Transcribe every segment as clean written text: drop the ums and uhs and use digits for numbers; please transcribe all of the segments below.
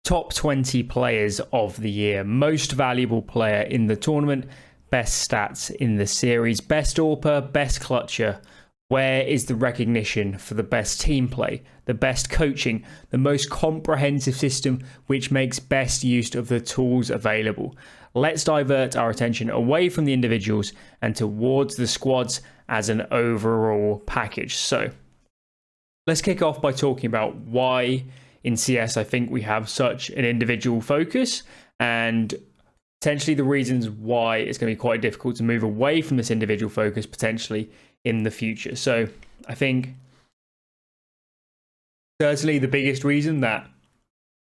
top 20 players of the year, most valuable player in the tournament, best stats in the series, best AWPer, best clutcher. Where is the recognition for the best team play, the best coaching, the most comprehensive system which makes best use of the tools available? Let's divert our attention away from the individuals and towards the squads as an overall package. So let's kick off by talking about why in CS I think we have such an individual focus, and potentially the reasons why it's going to be quite difficult to move away from this individual focus potentially in the future. So I think certainly the biggest reason that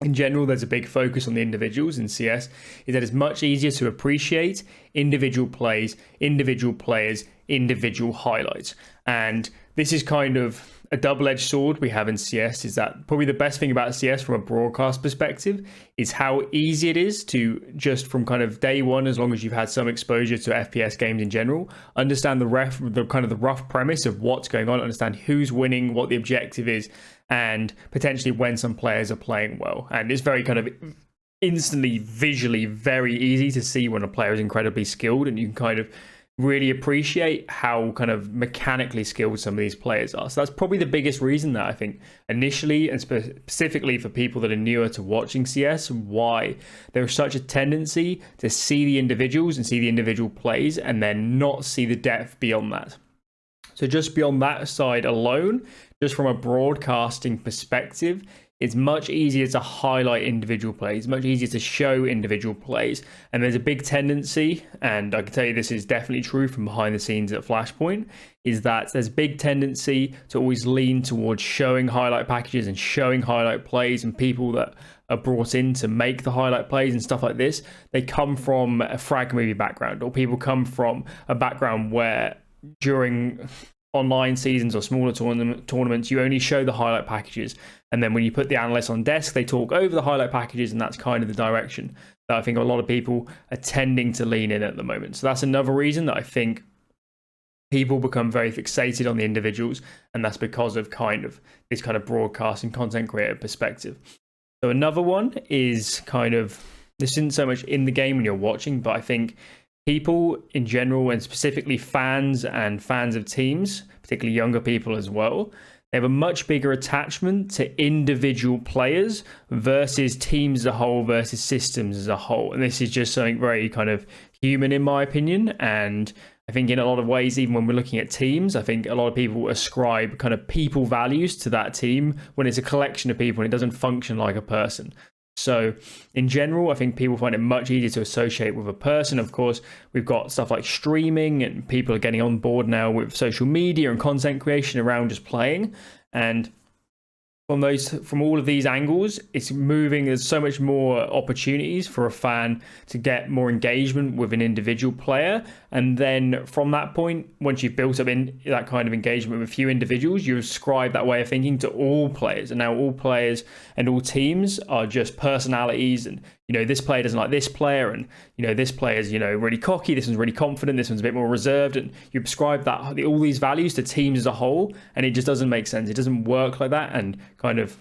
in general there's a big focus on the individuals in CS is that it's much easier to appreciate individual plays, individual players, individual highlights. And this is kind of a double-edged sword we have in CS, is that probably the best thing about CS from a broadcast perspective is how easy it is to just from kind of day one, as long as you've had some exposure to FPS games in general, understand the rough premise of what's going on, understand who's winning, what the objective is, and potentially when some players are playing well. And it's very kind of instantly, visually very easy to see when a player is incredibly skilled, and you can kind of really appreciate how kind of mechanically skilled some of these players are. So that's probably the biggest reason that I think initially, and specifically for people that are newer to watching CS, why there's such a tendency to see the individuals and see the individual plays and then not see the depth beyond that. So just beyond that side alone, just from a broadcasting perspective, it's much easier to highlight individual plays, much easier to show individual plays. And there's a big tendency, and I can tell you this is definitely true from behind the scenes at Flashpoint, is that there's a big tendency to always lean towards showing highlight packages and showing highlight plays, and people that are brought in to make the highlight plays and stuff like this, they come from a frag movie background, or people come from a background where during online seasons or smaller tournaments, you only show the highlight packages. And then when you put the analysts on desk, they talk over the highlight packages, and that's kind of the direction that I think a lot of people are tending to lean in at the moment. So that's another reason that I think people become very fixated on the individuals, and that's because of kind of this kind of broadcast and content creator perspective. So another one is kind of, this isn't so much in the game when you're watching, but I think people in general, and specifically fans and fans of teams, particularly younger people as well, they have a much bigger attachment to individual players versus teams as a whole versus systems as a whole. And this is just something very kind of human in my opinion. And I think in a lot of ways, even when we're looking at teams, I think a lot of people ascribe kind of people values to that team when it's a collection of people and it doesn't function like a person. So in general, I think people find it much easier to associate with a person. Of course, we've got stuff like streaming, and people are getting on board now with social media and content creation around just playing. And from all of these angles, it's moving. There's so much more opportunities for a fan to get more engagement with an individual player. And then from that point, once you've built up in that kind of engagement with a few individuals, you ascribe that way of thinking to all players. And now all players and all teams are just personalities. And, you know, this player doesn't like this player. And, you know, this player's, you know, really cocky. This one's really confident. This one's a bit more reserved. And you ascribe that all these values to teams as a whole. And it just doesn't make sense. It doesn't work like that. And kind of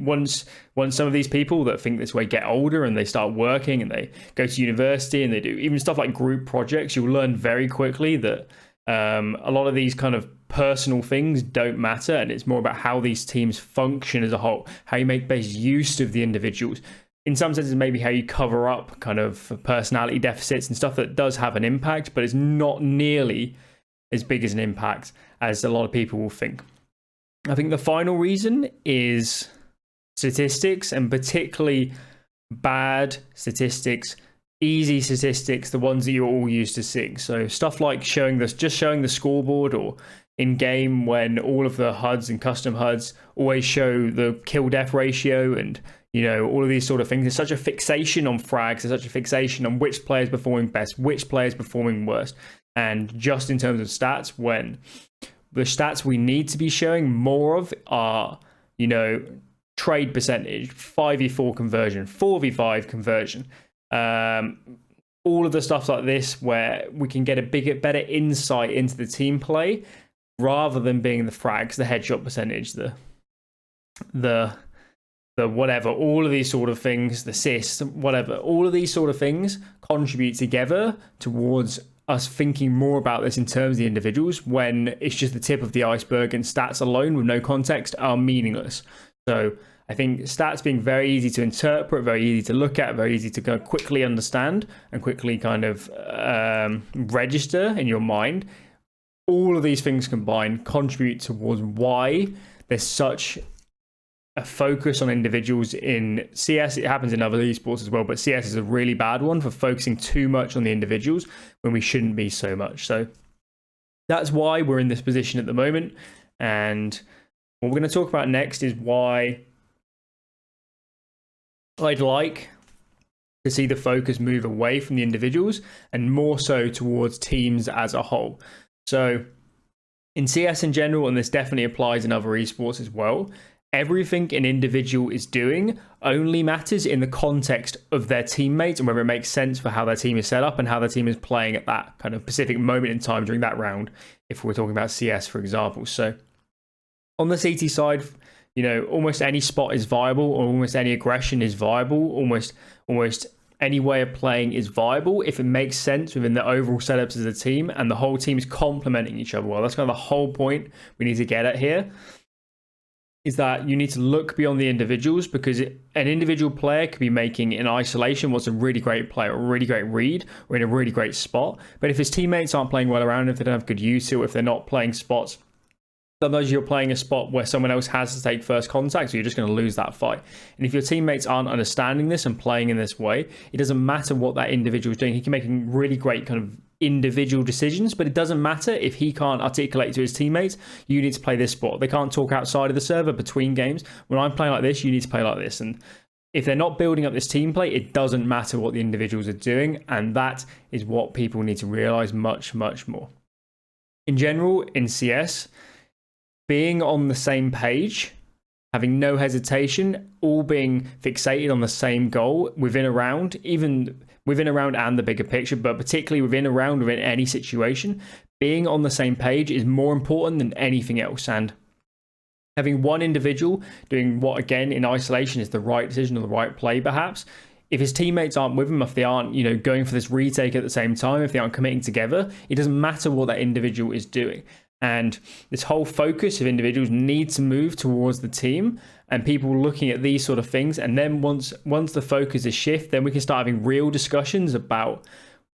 once some of these people that think this way get older and they start working and they go to university and they do even stuff like group projects, you'll learn very quickly that a lot of these kind of personal things don't matter, and it's more about how these teams function as a whole, how you make best use of the individuals. In some senses, maybe how you cover up kind of personality deficits and stuff that does have an impact, but it's not nearly as big as an impact as a lot of people will think. I think the final reason is statistics, and particularly bad statistics, easy statistics, the ones that you're all used to seeing. So stuff like showing the scoreboard, or in game when all of the HUDs and custom HUDs always show the kill death ratio, and you know, all of these sort of things. There's such a fixation on frags, there's such a fixation on which player's performing best, which player's performing worst. And just in terms of stats, when the stats we need to be showing more of are, you know, trade percentage, 5v4 conversion, 4v5 conversion, all of the stuff like this where we can get a better insight into the team play rather than being the frags, the headshot percentage, the the whatever, all of these sort of things, the cyst, whatever, all of these sort of things contribute together towards us thinking more about this in terms of the individuals, when it's just the tip of the iceberg, and stats alone with no context are meaningless. So I think stats being very easy to interpret, very easy to look at, very easy to go quickly understand and quickly kind of register in your mind, all of these things combined contribute towards why there's such a focus on individuals in CS. It happens in other esports as well, but CS is a really bad one for focusing too much on the individuals when we shouldn't be so much. So that's why we're in this position at the moment. And what we're going to talk about next is why I'd like to see the focus move away from the individuals and more so towards teams as a whole. So in CS in general, and this definitely applies in other esports as well, everything an individual is doing only matters in the context of their teammates and whether it makes sense for how their team is set up and how their team is playing at that kind of specific moment in time during that round, if we're talking about CS, for example. So on the CT side, you know, almost any spot is viable, or almost any aggression is viable, almost any way of playing is viable if it makes sense within the overall setups as a team and the whole team is complementing each other well. That's kind of the whole point we need to get at here, is that you need to look beyond the individuals, because an individual player could be making in isolation what's a really great play or a really great read or in a really great spot. But if his teammates aren't playing well around, if they don't have good use or if they're not playing spots, sometimes you're playing a spot where someone else has to take first contact, so you're just going to lose that fight. And if your teammates aren't understanding this and playing in this way, it doesn't matter what that individual is doing. He can make really great kind of individual decisions, but it doesn't matter if he can't articulate to his teammates, you need to play this spot. They can't talk outside of the server between games. When I'm playing like this, you need to play like this. And if they're not building up this team play, it doesn't matter what the individuals are doing. And that is what people need to realize much, much more. In general, in CS, being on the same page, having no hesitation, all being fixated on the same goal within a round, even within a round and the bigger picture, but particularly within a round, within any situation, being on the same page is more important than anything else. And having one individual doing what, again, in isolation is the right decision or the right play, perhaps, if his teammates aren't with him, if they aren't, you know, going for this retake at the same time, if they aren't committing together, it doesn't matter what that individual is doing. And this whole focus of individuals needs to move towards the team and people looking at these sort of things. And then once the focus is shift, then we can start having real discussions about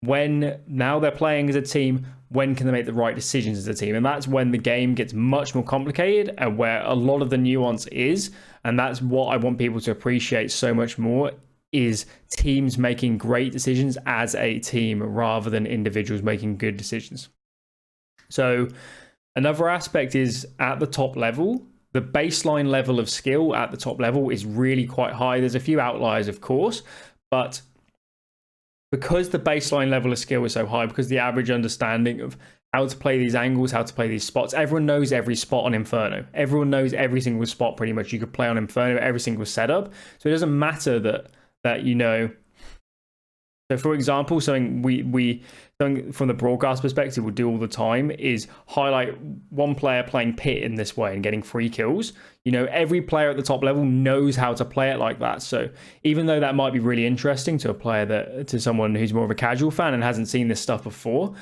when, now they're playing as a team, when can they make the right decisions as a team? And that's when the game gets much more complicated and where a lot of the nuance is. And that's what I want people to appreciate so much more, is teams making great decisions as a team rather than individuals making good decisions. So another aspect is at the top level, the baseline level of skill at the top level is really quite high. There's a few outliers, of course, but because the baseline level of skill is so high, because the average understanding of how to play these angles, how to play these spots, everyone knows every spot on Inferno. Everyone knows every single spot pretty much you could play on Inferno, every single setup. So it doesn't matter that you know. So for example, something something from the broadcast perspective we'll do all the time is highlight one player playing pit in this way and getting free kills. You know, every player at the top level knows how to play it like that. So even though that might be really interesting to someone who's more of a casual fan and hasn't seen this stuff before,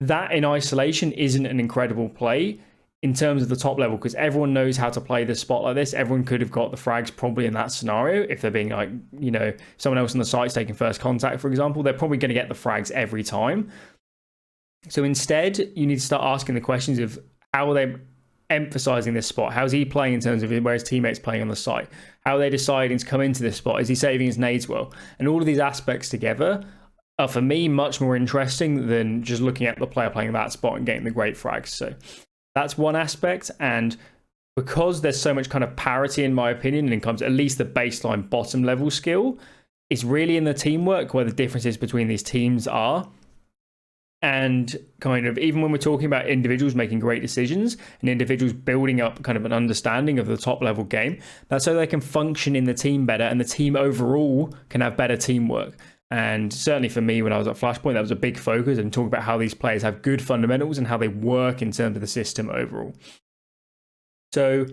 that in isolation isn't an incredible play in terms of the top level, because everyone knows how to play this spot like this. Everyone could have got the frags probably in that scenario. If they're being like, you know, someone else on the site's taking first contact, for example, they're probably going to get the frags every time. So instead, you need to start asking the questions of how are they emphasizing this spot? How's he playing in terms of where his teammates playing on the site? How are they deciding to come into this spot? Is he saving his nades well? And all of these aspects together are, for me, much more interesting than just looking at the player playing that spot and getting the great frags. So that's one aspect. And because there's so much kind of parity, in my opinion, and it comes at least the baseline bottom level skill, it's really in the teamwork where the differences between these teams are. And kind of, even when we're talking about individuals making great decisions and individuals building up kind of an understanding of the top level game, that's so they can function in the team better and the team overall can have better teamwork. And certainly for me, when I was at Flashpoint, that was a big focus, and talk about how these players have good fundamentals and how they work in terms of the system overall. So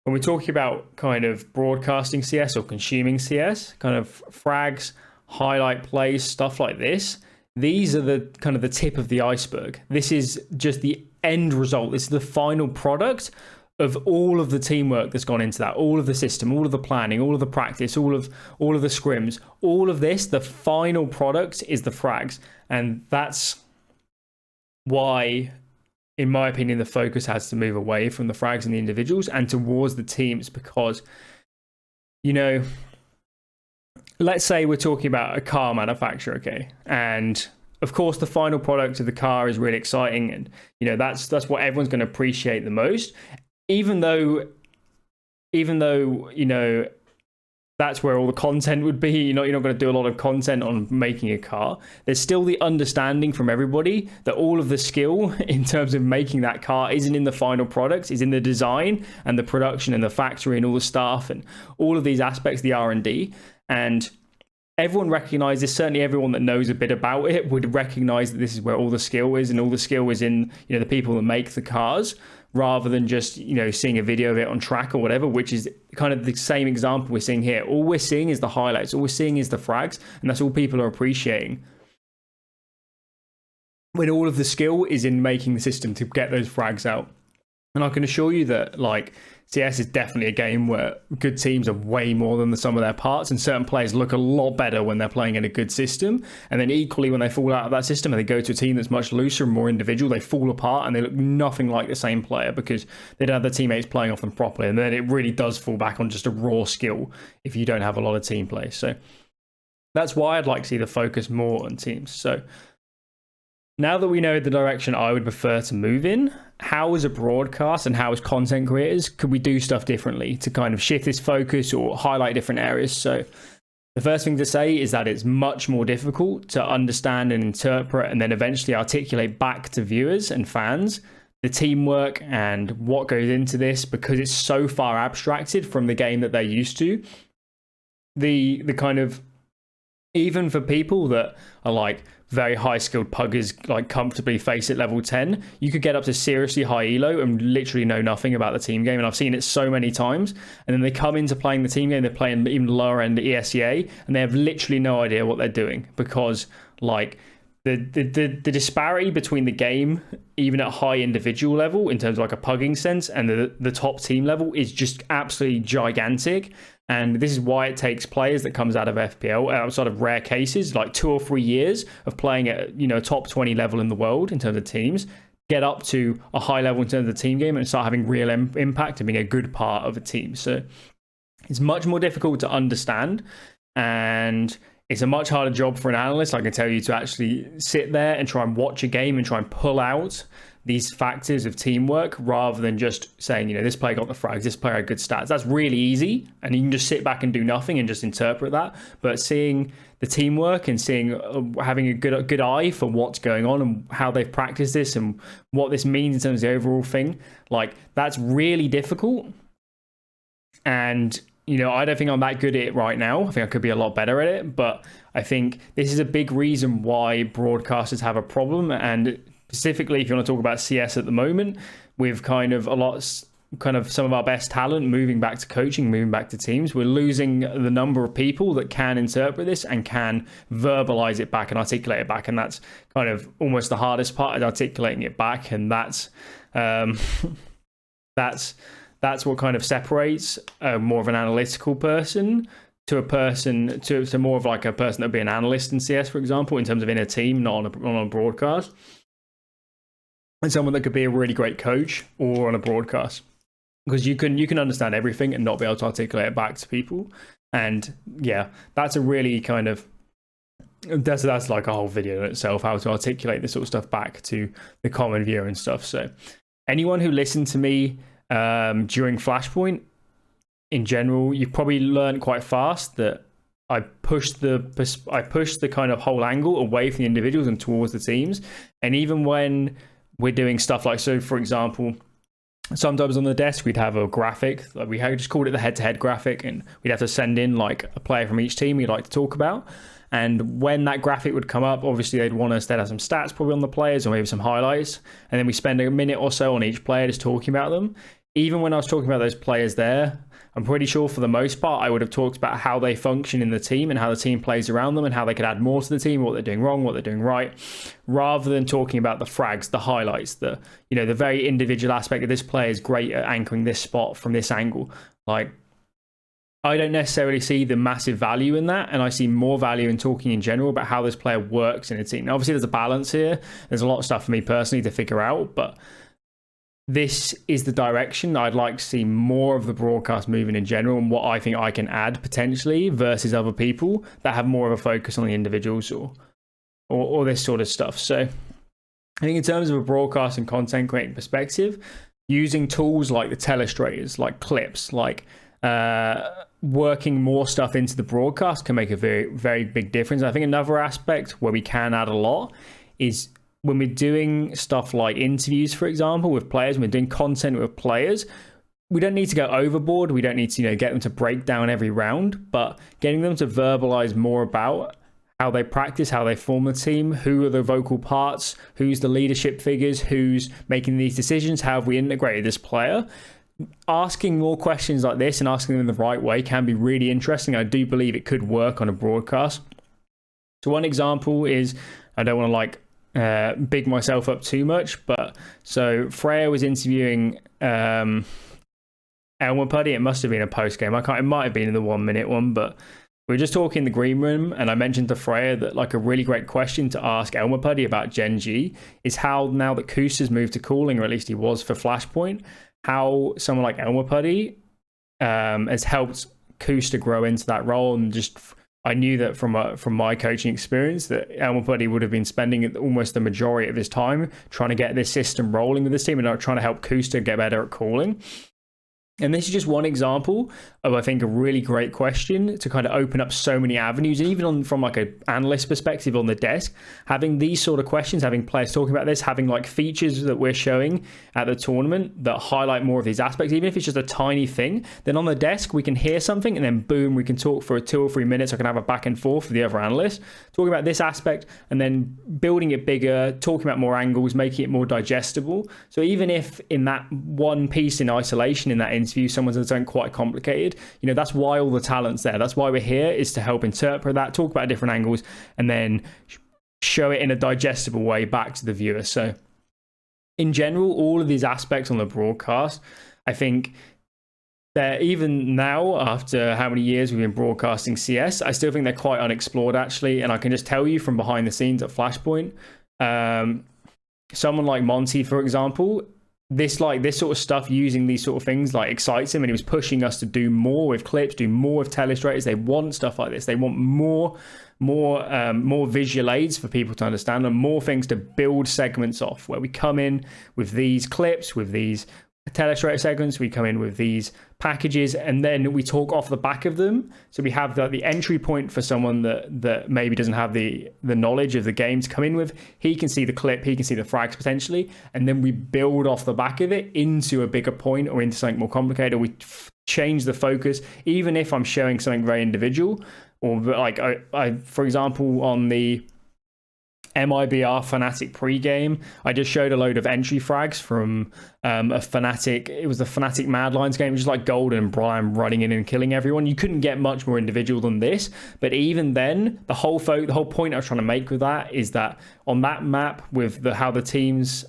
when we're talking about kind of broadcasting CS or consuming CS, kind of frags, highlight plays, stuff like this, these are the kind of the tip of the iceberg. This is just the end result. This is the final product of all of the teamwork that's gone into that, all of the system, all of the planning, all of the practice, all of the scrims, all of this. The final product is the frags, and that's why, in my opinion, the focus has to move away from the frags and the individuals and towards the teams. Because, you know, let's say we're talking about a car manufacturer, okay, and of course the final product of the car is really exciting, and you know that's what everyone's going to appreciate the most. Even though, you know, that's where all the content would be. You're not going to do a lot of content on making a car. There's still the understanding from everybody that all of the skill in terms of making that car isn't in the final product, is in the design and the production and the factory and all the staff and all of these aspects, the R&D. And everyone recognizes, certainly everyone that knows a bit about it would recognize that this is where all the skill is, and all the skill is in, you know, the people that make the cars, rather than just, you know, seeing a video of it on track or whatever, which is kind of the same example we're seeing here. All we're seeing is the highlights, all we're seeing is the frags, and that's all people are appreciating. When all of the skill is in making the system to get those frags out. And I can assure you that, like, CS is definitely a game where good teams are way more than the sum of their parts, and certain players look a lot better when they're playing in a good system. And then equally, when they fall out of that system and they go to a team that's much looser and more individual, they fall apart and they look nothing like the same player because they don't have their teammates playing off them properly. And then it really does fall back on just a raw skill if you don't have a lot of team play. So that's why I'd like to see the focus more on teams. So now that we know the direction I would prefer to move in, how as a broadcast and how as content creators could we do stuff differently to kind of shift this focus or highlight different areas? So the first thing to say is that it's much more difficult to understand and interpret and then eventually articulate back to viewers and fans the teamwork and what goes into this, because it's so far abstracted from the game that they're used to. The kind of, even for people that are like very high skilled puggers, like comfortably face at level 10, you could get up to seriously high elo and literally know nothing about the team game. And I've seen it so many times. And then they come into playing the team game, they're playing even lower end ESEA, and they have literally no idea what they're doing, because like the disparity between the game, even at high individual level in terms of like a pugging sense, and the top team level is just absolutely gigantic. And this is why it takes players that comes out of FPL, outside of rare cases, like 2 or 3 years of playing at, you know, top 20 level in the world in terms of teams, get up to a high level in terms of the team game and start having real impact and being a good part of a team. So it's much more difficult to understand, and it's a much harder job for an analyst, I can tell you, to actually sit there and try and watch a game and try and pull out these factors of teamwork, rather than just saying, you know, this player got the frags, this player had good stats. That's really easy, and you can just sit back and do nothing and just interpret that. But seeing the teamwork and seeing, having a good eye for what's going on and how they've practiced this and what this means in terms of the overall thing, like, that's really difficult. And, you know, I don't think I'm that good at it right now. I think I could be a lot better at it, but I think this is a big reason why broadcasters have a problem. And specifically, if you want to talk about CS at the moment, with kind of some of our best talent moving back to coaching, moving back to teams, we're losing the number of people that can interpret this and can verbalize it back and articulate it back. And that's kind of almost the hardest part, is articulating it back. And that's what kind of separates more of an analytical person to a person to more of like a person that would be an analyst in CS, for example, in terms of in a team, not on a broadcast. And someone that could be a really great coach or on a broadcast, because you can understand everything and not be able to articulate it back to people. And yeah, that's a really kind of, that's like a whole video in itself, how to articulate this sort of stuff back to the common viewer and stuff. So anyone who listened to me during Flashpoint in general, you've probably learned quite fast that I pushed the kind of whole angle away from the individuals and towards the teams. And even when we're doing stuff like, so for example, sometimes on the desk we'd have a graphic, like we just called it the head-to-head graphic, and we'd have to send in like a player from each team we'd like to talk about. And when that graphic would come up, obviously they'd want us to have some stats probably on the players or maybe some highlights, and then we spend a minute or so on each player just talking about them. even when I was talking about those players there, I'm pretty sure for the most part, I would have talked about how they function in the team and how the team plays around them and how they could add more to the team, what they're doing wrong, what they're doing right, rather than talking about the frags, the highlights, the very individual aspect of this player is great at anchoring this spot from this angle. Like, I don't necessarily see the massive value in that, and I see more value in talking in general about how this player works in a team. Now, obviously, there's a balance here. There's a lot of stuff for me personally to figure out, but this is the direction I'd like to see more of the broadcast moving in general, and what I think I can add potentially versus other people that have more of a focus on the individuals or this sort of stuff. So I think in terms of a broadcast and content creating perspective, using tools like the telestrators, like clips, like working more stuff into the broadcast can make a very, very big difference. I think another aspect where we can add a lot is when we're doing stuff like interviews, for example, with players, when we're doing content with players, we don't need to go overboard. We don't need to, get them to break down every round, but getting them to verbalize more about how they practice, how they form the team, who are the vocal parts, who's the leadership figures, who's making these decisions, how have we integrated this player. Asking more questions like this and asking them the right way can be really interesting. I do believe it could work on a broadcast. So one example is, I don't want to big myself up too much, but so Freya was interviewing Elmer Puddy. It must have been a post game. It might have been in the 1 minute one, but we were just talking in the green room, and I mentioned to Freya that like a really great question to ask Elmer Puddy about Gen G is how, now that Kusta's moved to cooling, or at least he was for Flashpoint, how someone like Elmer Puddy has helped Kusta grow into that role. And just I knew that from my coaching experience that Elmer Puddy would have been spending almost the majority of his time trying to get this system rolling with this team and trying to help Kusta get better at calling. And this is just one example of, I think, a really great question to kind of open up so many avenues. And even from like an analyst perspective on the desk, having these sort of questions, having players talking about this, having like features that we're showing at the tournament that highlight more of these aspects, even if it's just a tiny thing, then on the desk, we can hear something and then boom, we can talk for 2 or 3 minutes. I can have a back and forth with the other analysts, talking about this aspect and then building it bigger, talking about more angles, making it more digestible. So even if in that one piece in isolation, in that interview, someone says something quite complicated, that's why all the talent's there. That's why we're here, is to help interpret that, talk about different angles, and then show it in a digestible way back to the viewer. So in general, all of these aspects on the broadcast, I think they're, even now, after how many years we've been broadcasting CS, I still think they're quite unexplored actually. And I can just tell you from behind the scenes at Flashpoint, someone like Monty, for example, this sort of stuff, using these sort of things excites him, and he was pushing us to do more with clips, do more with telestrators. They want stuff like this. They want more visual aids for people to understand, and more things to build segments off, where we come in with these clips, with these telestrator segments, we come in with these packages, and then we talk off the back of them. So we have the entry point for someone that maybe doesn't have the knowledge of the game to come in with. He can see the clip, he can see the frags potentially, and then we build off the back of it into a bigger point or into something more complicated. We change the focus, even if I'm showing something very individual, or like I for example, on the MIBR Fnatic pregame, I just showed a load of entry frags from a Fnatic. It was the Fnatic Mad Lions game, just like Golden and Brian running in and killing everyone. You couldn't get much more individual than this. But even then, the whole point I was trying to make with that is that on that map, with how the teams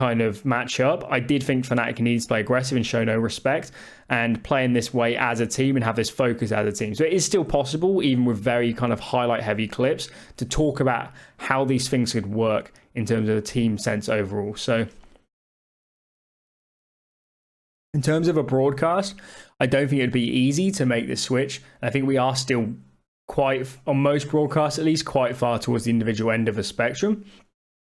kind of match up, I did think Fnatic needs to play aggressive and show no respect and play in this way as a team and have this focus as a team. So it is still possible, even with very kind of highlight heavy clips, to talk about how these things could work in terms of a team sense overall. So in terms of a broadcast, I don't think it'd be easy to make this switch. I think we are still quite, on most broadcasts at least, quite far towards the individual end of the spectrum.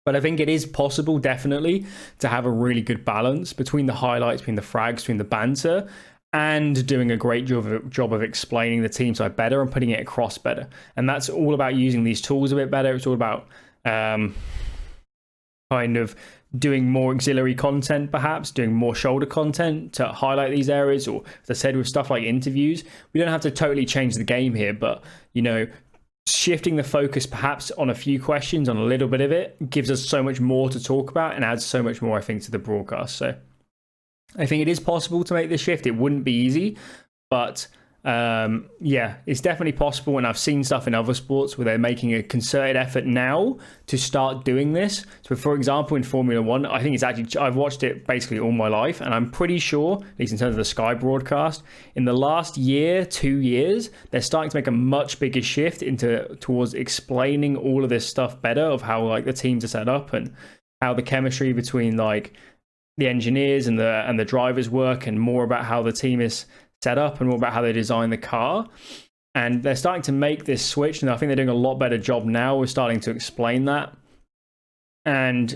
But I think it is possible, definitely, to have a really good balance between the highlights, between the frags, between the banter, and doing a great job of explaining the team side better and putting it across better. And that's all about using these tools a bit better. It's all about kind of doing more auxiliary content, perhaps, doing more shoulder content to highlight these areas. Or, as I said, with stuff like interviews, we don't have to totally change the game here, but, shifting the focus perhaps on a few questions, on a little bit of it, gives us so much more to talk about and adds so much more, I think, to the broadcast. So I think it is possible to make this shift. It wouldn't be easy, but yeah, it's definitely possible. And I've seen stuff in other sports where they're making a concerted effort now to start doing this. So, for example, in Formula One, I think it's actually, I've watched it basically all my life, and I'm pretty sure, at least in terms of the Sky broadcast, in the last year, 2 years, they're starting to make a much bigger shift towards explaining all of this stuff better, of how like the teams are set up and how the chemistry between like the engineers and the drivers work, and more about how the team is set up and more about how they design the car. And they're starting to make this switch, and I think they're doing a lot better job now with starting to explain that. And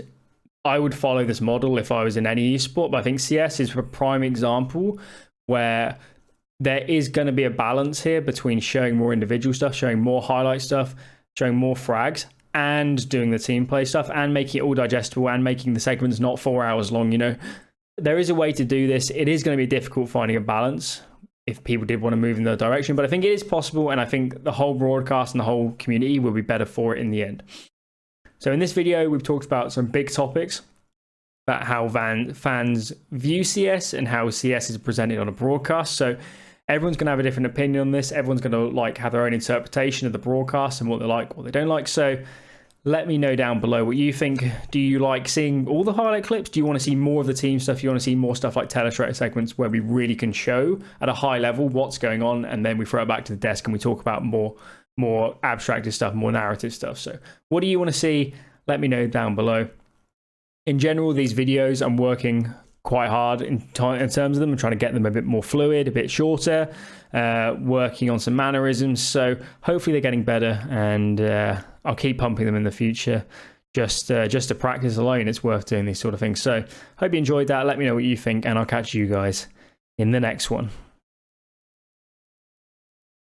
I would follow this model if I was in any esport, but I think CS is a prime example where there is going to be a balance here between showing more individual stuff, showing more highlight stuff, showing more frags, and doing the team play stuff, and making it all digestible, and making the segments not 4 hours long. You know, there is a way to do this. It is going to be difficult finding a balance if people did want to move in that direction, but I think it is possible, and I think the whole broadcast and the whole community will be better for it in the end. So in this video, we've talked about some big topics about how fans view CS and how CS is presented on a broadcast. So everyone's going to have a different opinion on this. Everyone's going to like have their own interpretation of the broadcast and what they like, what they don't like. So let me know down below what you think. Do you like seeing all the highlight clips? Do you want to see more of the team stuff? Do you want to see more stuff like telestrator segments where we really can show at a high level what's going on, and then we throw it back to the desk and we talk about more abstracted stuff, more narrative stuff? So what do you want to see? Let me know down below. In general, these videos, I'm working quite hard in terms of them and trying to get them a bit more fluid, a bit shorter, working on some mannerisms. So hopefully they're getting better, and I'll keep pumping them in the future. Just to practice alone, it's worth doing these sort of things. So hope you enjoyed that. Let me know what you think, and I'll catch you guys in the next one.